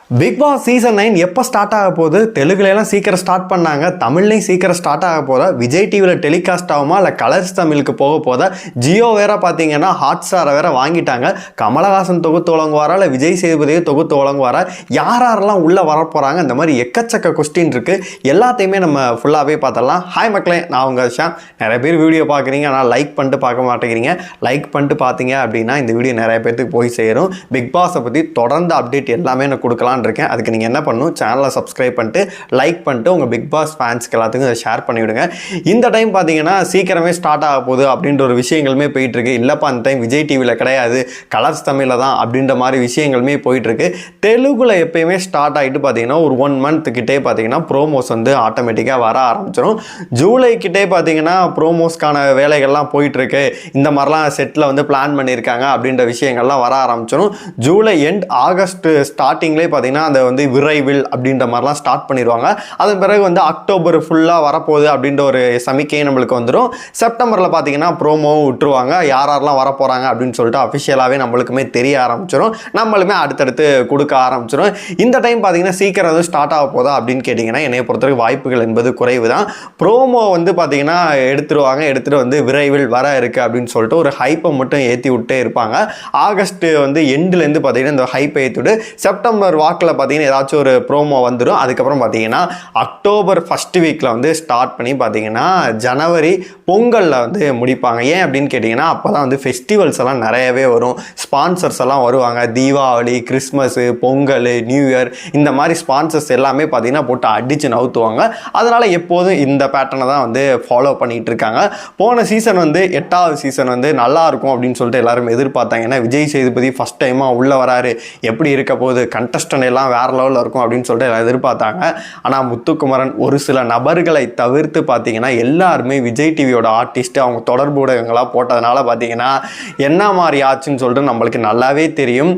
Big Boss season 9 எப்போ start ஆக போகுது? தெலுங்குலாம் சீக்கிரம் ஸ்டார்ட் பண்ணாங்க, தமிழ்லையும் சீக்கிரம் ஸ்டார்ட் ஆக போதா? விஜய் டிவியில் டெலிகாஸ்ட் ஆகுமா இல்லை கலர்ஸ் தமிழுக்கு போக போதா? ஜியோ வேற பார்த்தீங்கன்னா ஹாட் ஸ்டாரை வேற வாங்கிட்டாங்க. கமலஹாசன் தொகுத்து வழங்குவாரா இல்லை விஜய் சேதுபதியை தொகுத்து வழங்குவாரா? யாரெல்லாம் உள்ளே வரப்போகிறாங்க? இந்த மாதிரி எக்கச்சக்க கொஸ்டின் இருக்குது. எல்லாத்தையுமே நம்ம ஃபுல்லாகவே பார்த்துடலாம். ஹாய் மக்களே, நான் உங்கள் ஷாம். நிறைய பேர் வீடியோ பார்க்குறீங்க, ஆனால் லைக் பண்ணிட்டு பார்க்க மாட்டேங்கிறீங்க. லைக் பண்ணிட்டு பார்த்தீங்க அப்படின்னா இந்த வீடியோ நிறைய பேருக்கு போய் சேரும். பிக் பாஸை பற்றி தொடர்ந்து அப்டேட் எல்லாமே நான் கொடுக்கலாம் இருக்கேன். அதுக்கு நீங்கள் என்ன பண்ணணும், சேனலை சப்ஸ்கிரைப் பண்ணிட்டு லைக் பண்ணிட்டு உங்கள் பிக் பாஸ் ஃபேன்ஸ்க்கு எல்லாத்துக்கும் இதை ஷேர் பண்ணிவிடுங்க. இந்த டைம் பார்த்தீங்கன்னா சீக்கிரமே ஸ்டார்ட் ஆக போகுது அப்படின்ற ஒரு விஷயங்களுமே போயிட்டுருக்கு. இல்லைப்பா அந்த டைம் விஜய் டிவியில் கிடையாது, கலர்ஸ் தமிழில் தான் அப்படின்ற மாதிரி விஷயங்களுமே போயிட்டுருக்கு. தெலுங்குல எப்பயுமே ஸ்டார்ட் ஆகிட்டு பார்த்தீங்கன்னா ஒரு 1 month கிட்டே பார்த்தீங்கன்னா ப்ரோமோஸ் வந்து ஆட்டோமேட்டிக்காக வர ஆரம்பிச்சிடும். ஜூலை கிட்டே பார்த்தீங்கன்னா ப்ரோமோஸ்க்கான வேலைகள்லாம் போயிட்டுருக்கு. இந்த மாதிரிலாம் செட்டில் வந்து பிளான் பண்ணியிருக்காங்க அப்படின்ற விஷயங்கள்லாம் வர ஆரம்பிச்சிடும். ஜூலை எண்ட் ஆகஸ்ட் ஸ்டார்டிங்லேயே பார்த்தீங்கன்னா அதை வந்து விரைவில் அப்படின்ற மாதிரிலாம் ஸ்டார்ட் பண்ணிடுவாங்க. அதன் பிறகு வந்து அக்டோபர் ஃபுல்லாக வரப்போகுது அப்படின்ற ஒரு சமிக்கை நம்மளுக்கு வந்துடும். செப்டம்பரில் பார்த்தீங்கன்னா ப்ரோமோவும் விட்டுருவாங்க. யாரெல்லாம் வரப்போகிறாங்க அப்படின்னு சொல்லிட்டு அஃபிஷியலாகவே நம்மளுக்குமே தெரிய ஆரம்பிச்சிடும். நம்மளுமே அடுத்தடுத்து கொடுக்க ஆரம்பிச்சிடும். இந்த டைம் பார்த்தீங்கன்னா சீக்கிரம் வந்து ஸ்டார்ட் ஆக போதா அப்படின்னு கேட்டிங்கன்னா என்னைய பொறுத்தவரைக்கும் வாய்ப்புகள் என்பது குறைவு தான். ப்ரோமோ வந்து பார்த்தீங்கன்னா எடுத்துகிட்டு வந்து விரைவில் வர இருக்குது அப்படின்னு சொல்லிட்டு ஒரு ஹைப்பை மட்டும் ஏற்றி விட்டே இருப்பாங்க. ஆகஸ்ட் வந்து எண்டுலேருந்து பார்த்தீங்கன்னா இந்த ஹைப்பை ஏற்றி விட்டு செப்டம்பர் வாக்கில் பார்த்தீங்கன்னா ஏதாச்சும் ஒரு ப்ரோமோ வந்துடும். அதுக்கப்புறம் பார்த்தீங்கன்னா அக்டோபர் ஃபர்ஸ்ட் வீக்கில் வந்து ஸ்டார்ட் பண்ணி பார்த்தீங்கன்னா ஜனவரி பொங்கலில் வந்து முடிப்பாங்க. ஏன் அப்படின்னு கேட்டிங்கன்னா அப்போ தான் வந்து ஃபெஸ்டிவல்ஸ் எல்லாம் நிறையவே வரும், ஸ்பான்சர்ஸ் எல்லாம் வருவாங்க. Deepavali, Christmas, Pongal, new year இந்த மாதிரி ஸ்பான்சர்ஸ் எல்லாமே பார்த்தீங்கன்னா போட்டு அடித்து நவுத்துவாங்க. அதனால் எப்போதும் இந்த பேட்டர்னை தான் வந்து ஃபாலோ பண்ணிகிட்டு இருக்காங்க. போன சீசன் வந்து 8வது சீசன் வந்து நல்லா இருக்கும் அப்படின்னு சொல்லிட்டு எல்லாரும் எதிர்பார்த்தாங்க. ஏன்னா விஜய் சேதுபதி ஃபஸ்ட் டைமாக உள்ளே வராரு, எப்படி இருக்க போகுது, கண்டஸ்டன்ட் எல்லாம் வேற லெவலில் இருக்கும் அப்படின்னு சொல்லிட்டு எல்லாம் எதிர்பார்த்தாங்க. ஆனால் முத்துக்குமரன் ஒரு சில நபர்களை தவிர்த்து பார்த்தீங்கன்னா எல்லாருமே விஜய் டிவியோட ஆர்டிஸ்ட் அவங்க தொடர்பு ஊடகங்களாக போட்டதுனால பார்த்தீங்கன்னா என்ன மாதிரி ஆச்சுன்னு சொல்லிட்டு நம்மளுக்கு நல்லாவே தெரியும்.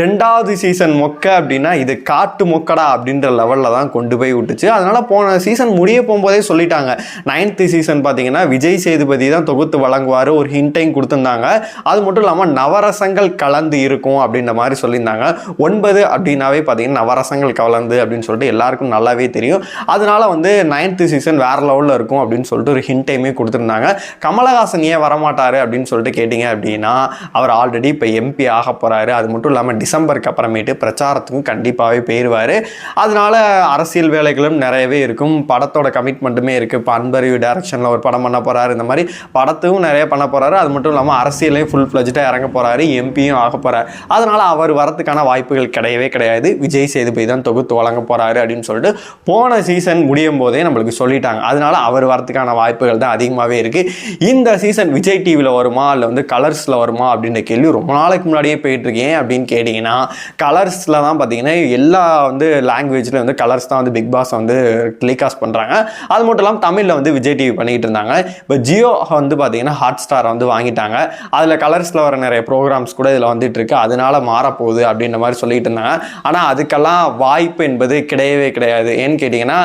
2வது சீசன் மொக்க அப்படின்னா இது காட்டு மொக்கடா அப்படின்ற லெவலில் தான் கொண்டு போய் விட்டுச்சு. அதனால போன சீசன் முடிய போகும்போதே சொல்லிட்டாங்க 9th சீசன் பார்த்தீங்கன்னா விஜய் சேதுபதி தான் தொகுத்து வழங்குவார், ஒரு ஹிண்ட்டையும் கொடுத்துருந்தாங்க. அது மட்டும் இல்லாமல் நவரசங்கள் கலந்து இருக்கும் அப்படின்ற மாதிரி சொல்லியிருந்தாங்க. 9 அப்படின்னாவே பார்த்தீங்கன்னா நவரசங்கள் கலந்து அப்படின்னு சொல்லிட்டு எல்லாருக்கும் நல்லாவே தெரியும். அதனால வந்து 9th சீசன் வேற லெவலில் இருக்கும் அப்படின்னு சொல்லிட்டு ஒரு ஹிண்டையுமே கொடுத்துருந்தாங்க. கமலஹாசன் ஏன் வரமாட்டாரு அப்படின்னு சொல்லிட்டு கேட்டிங்க அப்படின்னா அவர் ஆல்ரெடி இப்போ எம்பி ஆக போகிறாரு. அது மட்டும் இல்லாமல் டிசம்பருக்கு அப்புறமேட்டு பிரச்சாரத்துக்கும் கண்டிப்பாகவே போயிடுவார். அதனால அரசியல் வேலைகளும் நிறையவே இருக்கும், படத்தோட கமிட்மெண்ட்டுமே இருக்குது. இப்போ அன்பறிவு டைரக்ஷனில் ஒரு படம் பண்ண போகிறாரு, இந்த மாதிரி படத்துக்கும் நிறைய பண்ண போகிறாரு. அது மட்டும் இல்லாமல் அரசியலையும் ஃபுல் ஃப்ளெஜ்டாக இறங்க போகிறாரு, எம்பியும் ஆக போகிறார். அதனால அவர் வரத்துக்கான வாய்ப்புகள் கிடையவே கிடையாது. விஜய் சேதுபதி தான் தொகுத்து வழங்க போகிறாரு அப்படின்னு சொல்லிட்டு போன சீசன் முடியும் போதே நம்மளுக்கு சொல்லிட்டாங்க. அதனால அவர் வரத்துக்கான வாய்ப்புகள் தான் அதிகமாகவே இருக்குது. இந்த சீசன் விஜய் டிவியில் வருமா இல்லை வந்து கலர்ஸில் வருமா அப்படின்ற கேள்வி ரொம்ப நாளைக்கு முன்னாடியே போயிட்டுருக்கேன். அப்படின்னு கேட்டிங்கன்னா கலர்ஸில் தான் பார்த்தீங்கன்னா எல்லா வந்து லாங்குவேஜில் வந்து கலர்ஸ் தான் வந்து பிக் பாஸ் வந்து டெலிகாஸ்ட் பண்ணுறாங்க. அது மட்டும் இல்லாமல் தமிழில் வந்து விஜய் டிவி பண்ணிகிட்டு இருந்தாங்க. இப்போ ஜியோ வந்து பார்த்தீங்கன்னா ஹாட் ஸ்டாரை வந்து வாங்கிட்டாங்க. அதில் கலர்ஸில் வர நிறைய ப்ரோக்ராம்ஸ் கூட இதில் வந்துட்டு இருக்கு. அதனால மாறப்போகுது அப்படின்ற மாதிரி சொல்லிட்டு இருந்தாங்க. ஆனால் அதுக்கெல்லாம் வாய்ப்பு என்பது கிடையவே கிடையாது. ஏன்னு கேட்டிங்கன்னா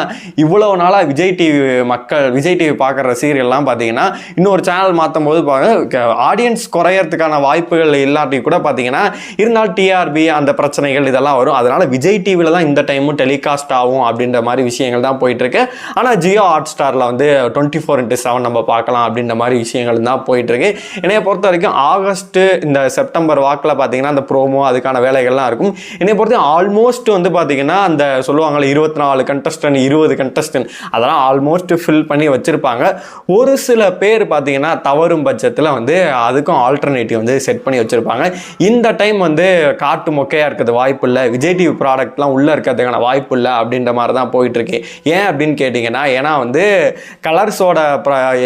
இவ்வளோ நாளாக விஜய் டிவி பார்க்குற ரசிகர்கள்லாம் பார்த்தீங்கன்னா இன்னொரு சேனல் மாற்றும் போது ஆடியன்ஸ் குறையறதுக்கான வாய்ப்புகள் இல்லாட்டி கூட பார்த்தீங்கன்னா இருந்தாலும் டிஆர்பி அந்த பிரச்சனைகள் இதெல்லாம் வரும். அதனால விஜய் டிவியில் தான் இந்த டைமும் டெலிகாஸ்ட் ஆகும் அப்படின்ற மாதிரி விஷயங்கள் தான் போயிட்டுருக்கு. ஆனால் ஜியோ ஹாட் ஸ்டாரில் வந்து 24/7 நம்ம பார்க்கலாம் அப்படின்ற மாதிரி விஷயங்கள் தான் போயிட்டுருக்கு. என்னைய பொறுத்த வரைக்கும் ஆகஸ்ட் இந்த செப்டம்பர் வாக்கில் பார்த்தீங்கன்னா அந்த ப்ரோமோ அதுக்கான வேலைகள்லாம் இருக்கும். என்னை பொறுத்த ஆல்மோஸ்ட் வந்து பார்த்தீங்கன்னா அந்த சொல்லுவாங்கள்ல 24 கண்டஸ்டன்ட் 20 கண்டஸ்டன்ட் அதெல்லாம் ஆல்மோஸ்ட் ஃபில் பண்ணி வச்சுருப்பாங்க. ஒரு சில பேர் பார்த்தீங்கன்னா தவறும் பட்சத்தில் வந்து அதுக்கும் ஆல்டர்னேட்டிவ் வந்து செட் பண்ணி வச்சுருப்பாங்க. இந்த டைம் வந்து காட்டு மொக்கையாக இருக்கிறது வாய்ப்பு இல்லை, விஜய் டிவி ப்ராடக்ட்லாம் உள்ளே இருக்கிறதுக்கான வாய்ப்பு இல்லை அப்படின்ற மாதிரி தான் போயிட்டுருக்கு. ஏன் அப்படின்னு கேட்டிங்கன்னா ஏன்னா வந்து கலர்ஸோட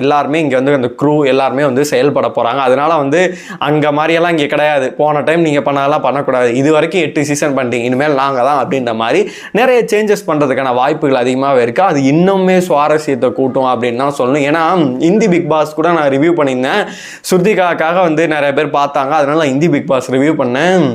எல்லாருமே இங்கே வந்து அந்த க்ரூ எல்லாருமே வந்து செயல்பட போகிறாங்க. அதனால வந்து அங்கே மாதிரியெல்லாம் இங்கே கிடையாது. போன டைம் நீங்கள் பண்ணதெல்லாம் பண்ணக்கூடாது, இது வரைக்கும் 8 சீசன் பண்ணிட்டீங்க, இனிமேல் நாங்கள் தான் அப்படின்ற மாதிரி நிறைய சேஞ்சஸ் பண்ணுறதுக்கான வாய்ப்புகள் அதிகமாகவே இருக்குது. அது இன்னுமே சுவாரஸ்யத்தை கூட்டும் அப்படின்னு தான் சொல்லணும். ஏன்னா இந்தி பிக் பாஸ் கூட நான் ரிவ்யூ பண்ணியிருந்தேன், ஸ்ருதிகாக்காக வந்து நிறைய பேர் பார்த்தாங்க. அதனால நான் இந்தி பிக் பாஸ் ரிவ்யூ பண்ணேன்.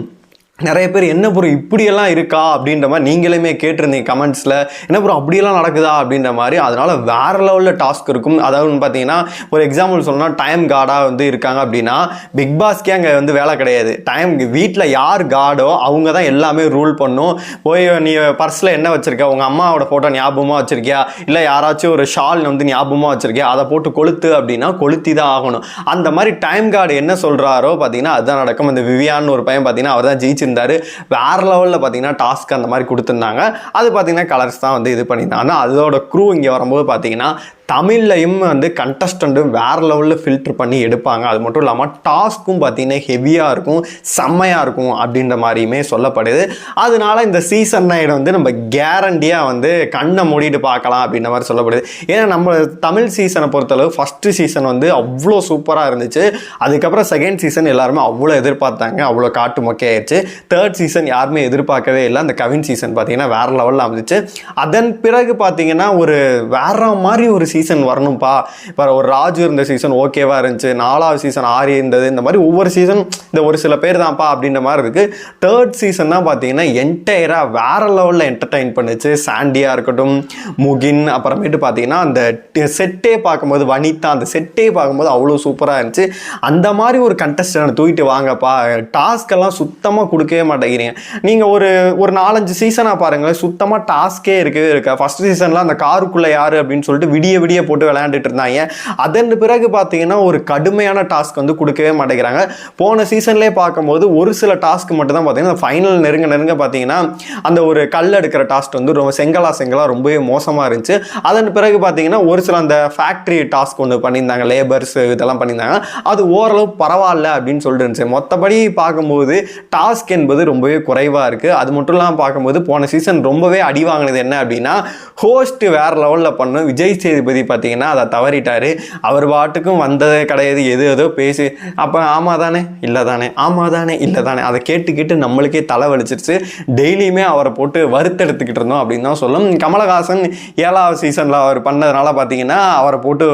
நிறைய பேர் என்ன ப்ரோ இப்படியெல்லாம் இருக்கா அப்படின்ற மாதிரி நீங்களுமே கேட்டிருந்தீங்க கமெண்ட்ஸில், என்ன ப்ரோ அப்படியெல்லாம் நடக்குதா அப்படின்ற மாதிரி. அதனால் வேறு லெவலில் டாஸ்க் இருக்கும். அதாவது பார்த்தீங்கன்னா ஒரு எக்ஸாம்பிள் சொல்லணும்னா டைம் கார்டாக வந்து இருக்காங்க அப்படின்னா பிக் பாஸ்க்கே அங்கே வந்து வேலை கிடையாது. டைம் வீட்டில் யார் கார்டோ அவங்க தான் எல்லாமே ரூல் பண்ணும். போய் நீ பர்ஸில் என்ன வச்சுருக்க, உங்கள் அம்மாவோட ஃபோட்டோ ஞாபகமாக வச்சுருக்கியா, இல்லை யாராச்சும் ஒரு ஷால் வந்து ஞாபகமாக வச்சுருக்கியா, அதை போட்டு கொளுத்து அப்படின்னா கொளுத்தி தான் ஆகணும். அந்த மாதிரி டைம் கார்டு என்ன சொல்கிறாரோ பார்த்தீங்கன்னா அதுதான் நடக்கும். அந்த விவியான்னு ஒரு பையன் பார்த்தீங்கன்னா அவர் தான் ஜெயிச்சு வேற லெவலில் பார்த்தீங்கன்னா டாஸ்க் அந்த மாதிரி கொடுத்துருந்தாங்க. அது பார்த்தீங்கன்னா கலர்ஸ் தான் வந்து இது பண்ணியிருந்தாங்க. ஆனால் அதோட க்ரூ இங்கே வரும்போது பார்த்தீங்கன்னா தமிழ்லையும் வந்து கண்டஸ்டண்ட்டும் வேறு லெவலில் ஃபில்டர் பண்ணி எடுப்பாங்க. அது மட்டும் இல்லாமல் டாஸ்க்கும் பார்த்தீங்கன்னா ஹெவியாக இருக்கும், செம்மையாக இருக்கும் அப்படின்ற மாதிரியுமே சொல்லப்படுது. அதனால இந்த சீசன் 9 வந்து நம்ம கேரண்டியாக வந்து கண்ணை மூடிட்டு பார்க்கலாம் அப்படின்ற மாதிரி சொல்லப்படுது. ஏன்னா நம்ம தமிழ் சீசனை பொறுத்தளவு ஃபஸ்ட்டு சீசன் வந்து அவ்வளோ சூப்பராக இருந்துச்சு. அதுக்கப்புறம் செகண்ட் சீசன் எல்லாருமே அவ்வளோ எதிர்பார்த்தாங்க, அவ்வளோ காட்டு மொக்கையாயிடுச்சு. தேர்ட் சீசன் யாருமே எதிர்பார்க்கவே இல்லை. அந்த கவின் சீசன் பார்த்தீங்கன்னா வேறு லெவலில் அமைஞ்சிச்சு. அதன் பிறகு பார்த்தீங்கன்னா ஒரு வேற மாதிரி ஒரு சீசன் வரணும்ப்பா. இப்போ ஒரு ராஜு இருந்த சீசன் ஓகேவா இருந்துச்சு, 4வது சீசன் 6 இருந்தது. இந்த மாதிரி ஒவ்வொரு சீசன் இந்த ஒரு சில பேர் தான்ப்பா அப்படின்ற மாதிரி இருக்கு. தேர்ட் சீசன் தான் பார்த்தீங்கன்னா என்டையரா வேற லெவலில் என்டர்டைன் பண்ணுச்சு. சாண்டியா இருக்கட்டும், முகின், அப்புறமேட்டு பார்த்தீங்கன்னா அந்த செட்டே பார்க்கும்போது வனிதா, அந்த செட்டே பார்க்கும்போது அவ்வளோ சூப்பராக இருந்துச்சு. அந்த மாதிரி ஒரு கண்டஸ்டன்ட் தூக்கிட்டு வாங்கப்பா. டாஸ்க் எல்லாம் சுத்தமாக கொடுக்கவே மாட்டேங்கிறீங்க. நீங்கள் ஒரு 4-5 சீசனாக பாருங்களேன், சுத்தமாக டாஸ்கே இருக்கவே இருக்கா. ஃபர்ஸ்ட் சீசன்லாம் அந்த காருக்குள்ளே யாரு அப்படின்னு சொல்லிட்டு விடிய போட்டு விளையாண்டுட்டு இருந்தாங்க. அதன் பிறகு பார்த்தீங்கன்னா ஒரு கடுமையான டாஸ்க் வந்து கொடுக்கவே மாட்டேங்கிறாங்க. போன சீசன்லேயே பார்க்கும்போது ஒரு சில டாஸ்க் மட்டும் தான் பார்த்தீங்கன்னா ஃபைனல் நெருங்க பார்த்தீங்கன்னா அந்த ஒரு கல் எடுக்கிற டாஸ்க் வந்து ரொம்ப செங்கலா ரொம்பவே மோசமாக இருந்துச்சு. அதன் பிறகு பார்த்தீங்கன்னா ஒரு சில அந்த ஃபேக்ட்ரி டாஸ்க் ஒன்று பண்ணியிருந்தாங்க, லேபர்ஸ் இதெல்லாம் பண்ணியிருந்தாங்க. அது ஓரளவு பரவாயில்ல அப்படின்னு சொல்லிட்டு இருந்துச்சு. மொத்தப்படி பார்க்கும்போது டாஸ்க் என்பது ரொம்பவே குறைவாக இருக்குது. அது மட்டும் இல்லாமல் பார்க்கும்போது போன சீசன் ரொம்பவே அடி வாங்கினது என்ன அப்படின்னா ஹோஸ்ட் வேற லெவலில் பண்ணும். விஜய் சேதுபதி பார்த்தீங்கன்னா அதை தவறிட்டாரு. அவர் பாட்டுக்கும் வந்ததே கிடையாது, ஏதோ பேசி அப்போ ஆமா தானே இல்லை தானே, ஆமா தானே இல்லை தானே, அதை கேட்டு நம்மளுக்கே தலை வலிச்சிருச்சு. டெய்லியுமே அவரை போட்டு வறுத்தெடுத்துக்கிட்டு இருந்தோம் அப்படின்னு தான் சொல்லும். கமலஹாசன் 7வது சீசனில் அவர் பண்ணதுனால பார்த்தீங்கன்னா அவரை போட்டு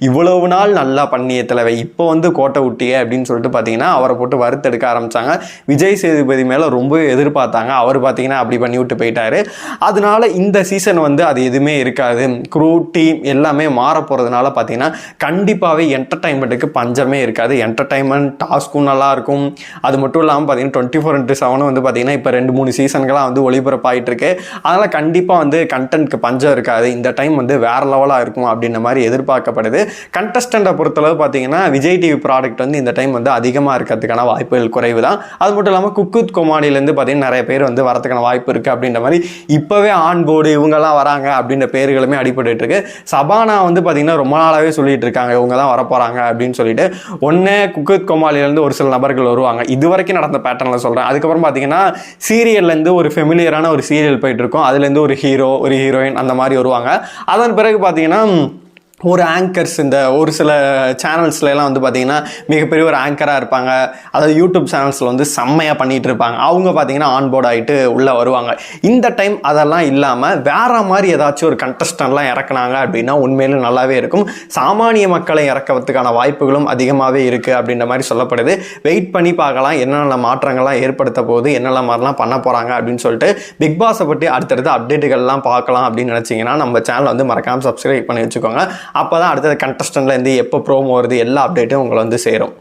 இவ்வளவு நாள் நல்லா பண்ணிய தலைவை இப்போ வந்து கோட்டை விட்டியே அப்படின்னு சொல்லிட்டு பார்த்தீங்கன்னா அவரை போட்டு வறுத்தெடுக்க ஆரம்பித்தாங்க. விஜய் சேதுபதி மேலே ரொம்பவே எதிர்பார்த்தாங்க. அவர் பார்த்தீங்கன்னா அப்படி பண்ணி விட்டு போயிட்டாரு. அதனால இந்த சீசன் வந்து அது எதுவுமே இருக்காது. க்ரூ டீம் எல்லாமே மாற போகிறதுனால பார்த்தீங்கன்னா கண்டிப்பாகவே என்டர்டைன்மெண்ட்டுக்கு பஞ்சமே இருக்காது. என்டர்டைன்மெண்ட் டாஸ்க்கும் நல்லா இருக்கும். அது மட்டும் இல்லாமல் பார்த்தீங்கன்னா 24/7 வந்து பார்த்தீங்கன்னா இப்போ 2-3 சீசன்களாக வந்து ஒளிபரப்பாயிட்டு இருக்கு. அதனால் கண்டிப்பாக வந்து கண்டென்ட்க்கு பஞ்சம் இருக்காது. இந்த டைம் வந்து வேற லெவலாக இருக்கும் அப்படின்ற மாதிரி எதிர்பார்க்கப்படுது. கண்டஸ்டண்ட்டை பொறுத்தளவு பார்த்தீங்கன்னா விஜய் டிவி ப்ராடக்ட் வந்து இந்த டைம் வந்து அதிகமாக இருக்கிறதுக்கான வாய்ப்புகள் குறைவு தான். அது மட்டும் இல்லாமல் குக் வித் கோமாளிலேருந்து பார்த்தீங்கன்னா நிறைய பேர் வந்து வரதுக்கான வாய்ப்பு இருக்குது அப்படின்ற மாதிரி இப்போவே ஆன் போர்டு இவங்கெல்லாம் வராங்க அப்படின்ற பேர்களுமே அடிபட்டு இருக்கு. சபானா வந்து பார்த்தீங்கன்னா ரொம்ப நாளாகவே சொல்லிட்டு இருக்காங்க இவங்க தான் வரப்போகிறாங்க அப்படின்னு சொல்லிட்டு. ஒன்று குக் வித் கோமாளிலேருந்து ஒரு சில நபர்கள் வருவாங்க, இது வரைக்கும் நடந்த பேட்டர்னில் சொல்கிறேன். அதுக்கப்புறம் பார்த்தீங்கன்னா சீரியல்லேருந்து ஒரு ஃபெமிலியரான ஒரு சீரியல் போயிட்டு இருக்கும், அதுலேருந்து ஒரு ஹீரோ ஒரு ஹீரோயின் அந்த மாதிரி வருவாங்க. அதன் பிறகு பார்த்தீங்கன்னா ஒரு ஆங்கர்ஸ் இந்த ஒரு சில சேனல்ஸ்லாம் வந்து பார்த்திங்கன்னா மிகப்பெரிய ஒரு ஆங்கராக இருப்பாங்க. அதாவது யூடியூப் சேனல்ஸில் வந்து செம்மையாக பண்ணிகிட்டு இருப்பாங்க. அவங்க பார்த்திங்கன்னா ஆன்போர்ட் ஆகிட்டு உள்ளே வருவாங்க. இந்த டைம் அதெல்லாம் இல்லாமல் வேறு மாதிரி ஏதாச்சும் ஒரு கண்டஸ்டன்ட்லாம் இறக்குனாங்க அப்படின்னா உண்மையிலும் நல்லாவே இருக்கும். சாமானிய மக்களை இறக்கிறதுக்கான வாய்ப்புகளும் அதிகமாகவே இருக்குது அப்படின்ற மாதிரி சொல்லப்படுது. வெயிட் பண்ணி பார்க்கலாம் என்னென்ன மாற்றங்கள்லாம் ஏற்படுத்த போகுது, என்னென்ன மாதிரிலாம் பண்ண போகிறாங்க அப்படின்னு சொல்லிட்டு. பிக் பாஸை பற்றி அடுத்தடுத்த அப்டேட்டுகள்லாம் பார்க்கலாம் அப்படின்னு நினச்சிங்கன்னா நம்ம சேனலை வந்து மறக்காமல் சப்ஸ்கிரைப் பண்ணி வச்சுக்கோங்க. அப்போ தான் அடுத்தது கண்டஸ்டன்ட்லேருந்து எப்போ ப்ரோமோ வருது எல்லா அப்டேட்டும் உங்களை வந்து சேரும்.